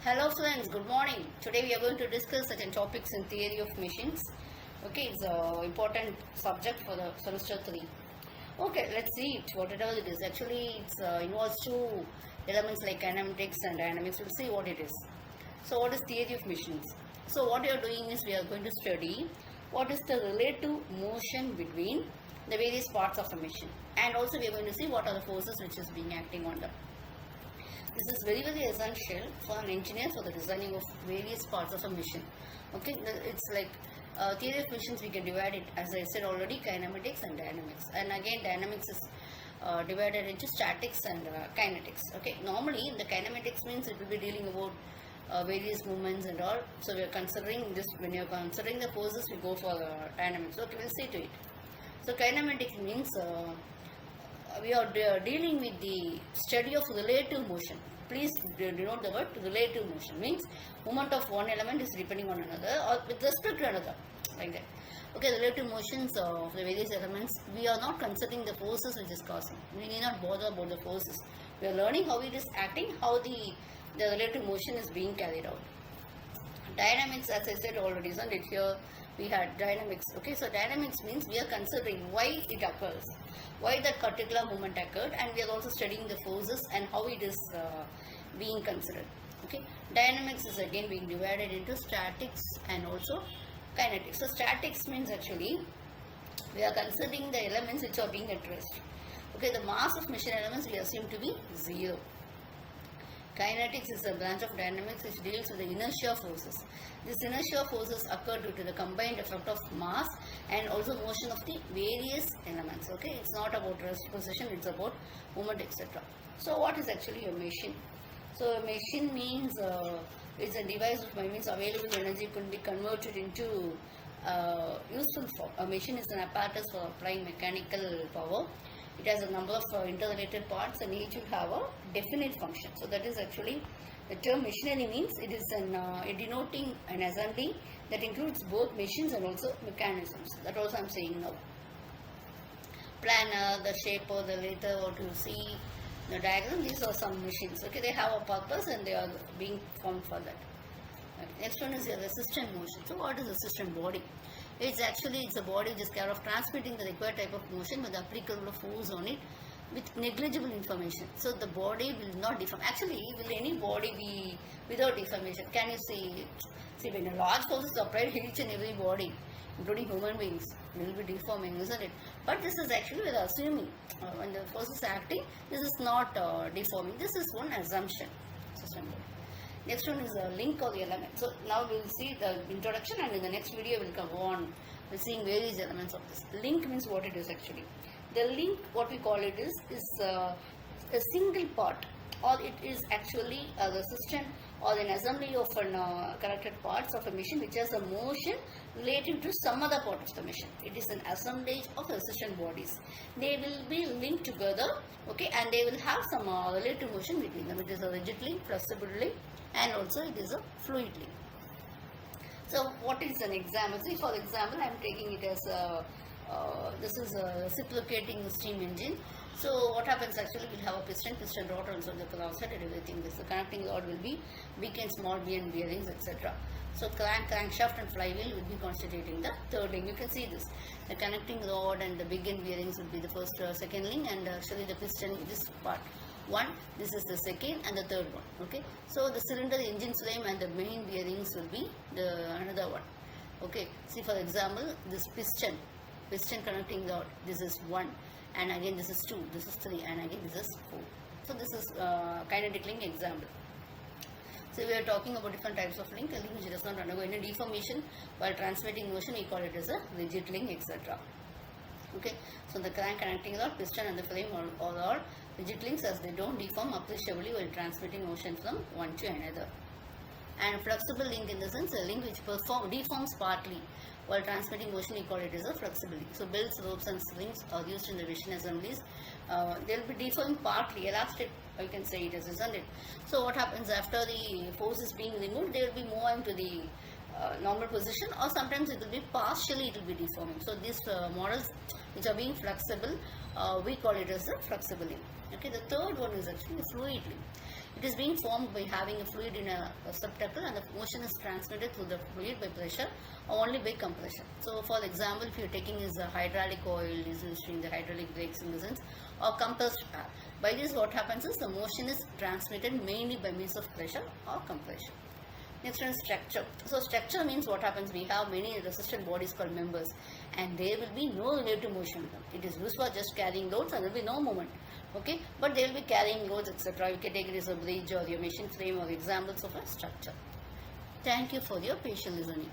Hello friends, good morning. Today we are going to discuss certain topics in theory of machines. Okay, it's an important subject for the semester 3. Okay, let's see it, whatever it is. Actually, it involves two elements like kinematics and dynamics. We'll see what it is. So what is theory of machines? So what we are doing is we are going to study what is the relative motion between the various parts of a machine. And also we are going to see what are the forces which is being acting on them. This is very essential for an engineer for the designing of various parts of a machine. Okay, it's like theory of machines. We can divide it, as I said already, kinematics and dynamics. And again, dynamics is divided into statics and kinetics. Okay, normally in the kinematics means it will be dealing about various movements and all. So we are considering this. When you are considering the forces, we go for dynamics. Okay, we'll see to it. So kinematics means we are dealing with the study of relative motion. Please denote the word relative motion. Means movement of one element is depending on another or with respect to another, like that. Okay, relative motions of the various elements. We are not considering the forces which is causing. We need not bother about the forces. We are learning how it is acting, how the relative motion is being carried out. Dynamics, as I said already, isn't it? Here we had dynamics. Okay, so dynamics means we are considering why it occurs, why that particular movement occurred, and we are also studying the forces and how it is being considered. Okay, dynamics is again being divided into statics and also kinetics. So statics means actually we are considering the elements which are being at rest. Okay, the mass of machine elements we assume to be 0. Kinetics is a branch of dynamics which deals with the inertia forces. These inertia forces occur due to the combined effect of mass and also motion of the various elements. Okay, it's not about rest position, it's about movement, etc. So what is actually a machine? So a machine means it's a device which by means available energy could be converted into useful form. A machine is an apparatus for applying mechanical power. It has a number of interrelated parts and each will have a definite function. So that is actually the term machinery means it is denoting an assembly that includes both machines and also mechanisms. That also I am saying now. Planner, the shaper, the lathe, what you see, the diagram, these are some machines. Okay, they have a purpose and they are being formed for that. Next one is the resistant motion. So what is resistant body? It's a body which is capable of transmitting the required type of motion with applicable force on it with negligible information. So the body will not deform. Actually, will any body be without deformation? Can you see? See, when a large force is applied, each and every body, including human beings, will be deforming, isn't it? But this is actually we are assuming when the force is acting, this is not deforming. This is one assumption. System body. Next one is the link of the element. So now we will see the introduction and in the next video we will go on seeing various elements of this. Link means what it is actually. The link, what we call it is a single part, or it is actually a resistant or an assembly of connected parts of a machine which has a motion related to some other part of the machine. It is an assemblage of resistant bodies. They will be linked together, okay, and they will have some relative motion between them. It is a rigid link, flexible link, and also it is a fluid link. So what is an example? See, for example, I am taking it as this is a reciprocating steam engine. So what happens actually, we'll have a piston rod also the crosshead and everything. This the connecting rod will be big and small bearings, etc. So crankshaft and flywheel will be constituting the third link. You can see this. The connecting rod and the big end bearings will be the first, second link, and actually the piston, this part. One, this is the second and the third one. Okay, so the cylinder, the engine frame and the main bearings will be the another one. Okay, see for example, this piston connecting rod, this is 1, and again this is 2, this is 3, and again this is 4. So this is kinetic link example. So we are talking about different types of link. A link which does not undergo any deformation while transmitting motion, we call it as a rigid link, etc. Okay, so the crank connecting rod, piston and the frame are rigid links as they don't deform appreciably while transmitting motion from one to another. And flexible link in the sense a link which deforms partly while transmitting motion, we call it as a flexible link. So belts, ropes and springs are used in the machine assemblies. They will be deforming partly, elastic, you can say it as, isn't it? So what happens after the force is being removed, they will be moving to the normal position, or sometimes it will be partially, it will be deforming. So these models which are being flexible, we call it as a flexible limb. Okay, the third one is actually a fluid limb. It is being formed by having a fluid in a receptacle, and the motion is transmitted through the fluid by pressure or only by compression. So for example, if you are taking is a hydraulic oil, is using the hydraulic brakes in the sense, or compressed air. By this what happens is the motion is transmitted mainly by means of pressure or compression. Next one is structure. So structure means what happens, we have many resistant bodies called members, and there will be no relative motion. It is used for just carrying loads and there will be no movement. Okay, but they will be carrying loads, etc. You can take it as a bridge or your machine frame or examples of a structure. Thank you for your patient listening.